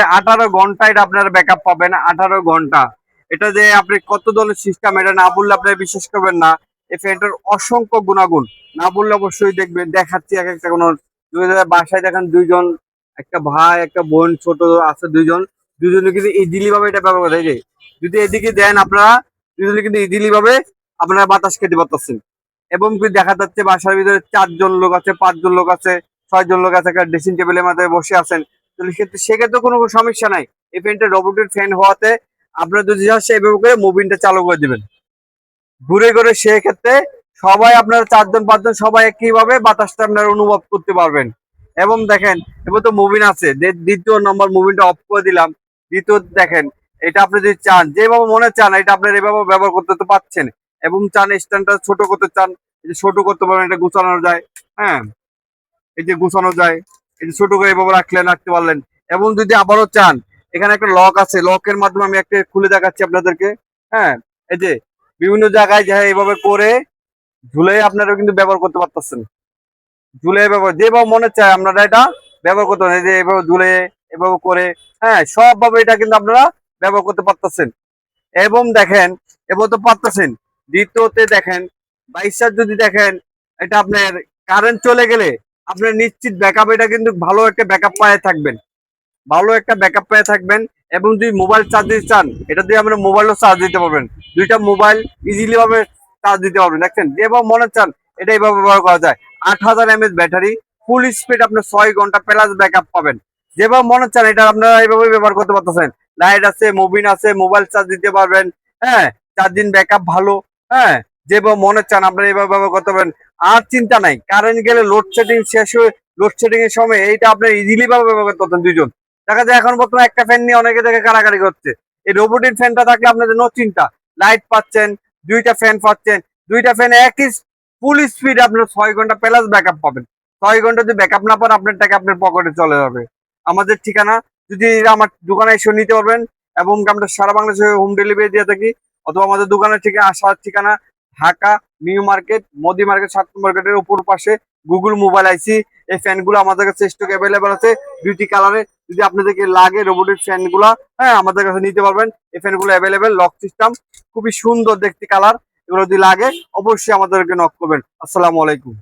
18 ঘন্টা এটা আপনারা ব্যাকআপ পাবেন, 18 ঘন্টা। এটা যে আপনি কত দলের সিস্টেম, এটা না বললে আপনারা বিশ্বাস করবেন না। এই ফ্যানটার অসংখ্য গুণাগুণ, না বললে অবশ্যই দেখবেন, দেখাচ্ছি এক একটা কোনো। বাসায় দেখেন দুইজন, একটা ভাই একটা বোন ছোট আছে, দুজনে কিন্তু ইজিলি ভাবে এটা ব্যবহার করে। এই যে যদি এদিকে দেন আপনারা, দুজনে কিন্তু ইজিলি ভাবে আপনারা বাতাস খেতে পারতেছেন। এবং কি দেখা যাচ্ছে বাসার ভিতরে 4 জন লোক আছে, 5 জন লোক আছে, 6 জন লোক আছে, একটা ড্রেসিং টেবিলের মধ্যে বসে আছেন। তাহলে সেক্ষেত্রে কোনো সমস্যা নাই। এই ফ্যানটা রোবটের ফ্যান হওয়াতে আপনারা যদি চান এইভাবে করে মুভিংটা চালু করে দিবেন ঘুরে ঘুরে, সেক্ষেত্রে সবাই আপনারা 4 জন 5 জন সবাই একইভাবে বাতাসটা আপনারা অনুভব করতে পারবেন। এবং দেখেন এবার তো মুভিং আছে, দ্বিতীয় নম্বর মুভিংটা অফ করে দিলাম। দ্বিতীয় দেখেন, এটা আপনি যদি চান যেভাবে মনে চান এটা আপনার এভাবে ব্যবহার করতে তো পাচ্ছেন। এবং চান স্ট্যান্ডটা ছোট করতে চান, এই যে ছোট করতে পারবেন, এটা গুছানো যায়। হ্যাঁ, এই যে গুছানো যায়, এই যে ছোট করে এভাবে রাখতে পারলেন। এবং যদি আবারও চান, এখানে একটা লক আছে, লকের মাধ্যমে আমি একটা খুলে দেখাচ্ছি আপনাদেরকে। হ্যাঁ, এই যে বিভিন্ন জায়গায় যা এইভাবে করে ঝুলে আপনারা কিন্তু ব্যবহার করতে পারতেছেন। ঝুলে ব্যবহার যেভাবে মনে চায় আপনারা এটা ব্যবহার করতে পারেন। এই যে এভাবে ঝুলে এভাবে করে, হ্যাঁ, সবভাবে এটা কিন্তু আপনারা ব্যবহার করতে পারতেছেন। এবং দেখেন এবার তো পারতেছেন। দ্বিতীয়তে দেখেন, বাইশার যদি দেখেন, এটা আপনার কারেন্ট চলে গেলে আপনার নিশ্চিত ব্যাকআপ, এটা কিন্তু ভালো একটা ব্যাকআপ পায়ে থাকবেন, ভালো একটা ব্যাকআপ পেয়ে থাকবেন। এবং যদি মোবাইল চার্জ দিতে চান, এটা দিয়ে আপনার মোবাইলও চার্জ দিতে পারবেন। দুইটা মোবাইল ইজিলি ভাবে চার্জ দিতে পারবেন। দেখছেন যেভাবে মনে চান এটা এইভাবে ব্যবহার করা যায়। 8000 mAh ব্যাটারি, ফুল স্পিড, আপনার 6 ঘন্টা প্লাস ব্যাকআপ পাবেন। যেভাবে মনে চান এটা আপনারা এইভাবে ব্যবহার করতে পারতেছেন। লাইট আছে, মুভিং আছে, মোবাইল চার্জ দিতে পারবেন। হ্যাঁ, 4 দিন ব্যাকআপ ভালো। হ্যাঁ, যেভাবে মনে চান আপনারা এইভাবে ব্যবহার করতে পারেন। আর চিন্তা নাই, কারেন্ট গেলে লোডশেডিং শেষ হয়ে, লোডশেডিং এর সময় এইটা আপনি ইজিলি ভাবে ব্যবহার করতে পারতেন দুইজন। দেখা যায় এখন বর্তমানে একটা ফ্যান নিয়ে অনেকে দেখে কারাকারি করছে। এই রোবটের ফ্যানটা থাকলে আপনাদের নো চিন্তা, লাইট পাচ্ছেন, দুইটা ফ্যান পাচ্ছেন, দুইটা ফ্যান একই ফুল স্পিড, আপনার 6 ঘন্টা প্লাস ব্যাকআপ পাবেন। 6 ঘন্টা যদি ব্যাকআপ না পান, আপনার টাকা আপনার পকেটে চলে যাবে। আমাদের ঠিকানা, যদি আমার দোকানে এসে নিতে পারবেন, এবং আমরা সারা বাংলাদেশে হোম ডেলিভারি দিয়ে থাকি। অথবা আমাদের দোকানের ঠিকানা, আসার ঠিকানা Dhaka new market, Modi market, 7 নম্বর গেটের উপর পাশে, গুগল মোবাইল আইসি। এই ফ্যানগুলো আমাদের কাছে স্টক অ্যাভেলেবেল আছে, দুইটি কালারে। যদি আপনাদেরকে লাগে রোবটের ফ্যানগুলো, হ্যাঁ, আমাদের কাছে নিতে পারবেন। এই ফ্যানগুলো অ্যাভেলেবেল, লক সিস্টেম, খুবই সুন্দর দেখতে কালার। এগুলো যদি লাগে অবশ্যই আমাদেরকে নক করবেন। আসসালামু আলাইকুম।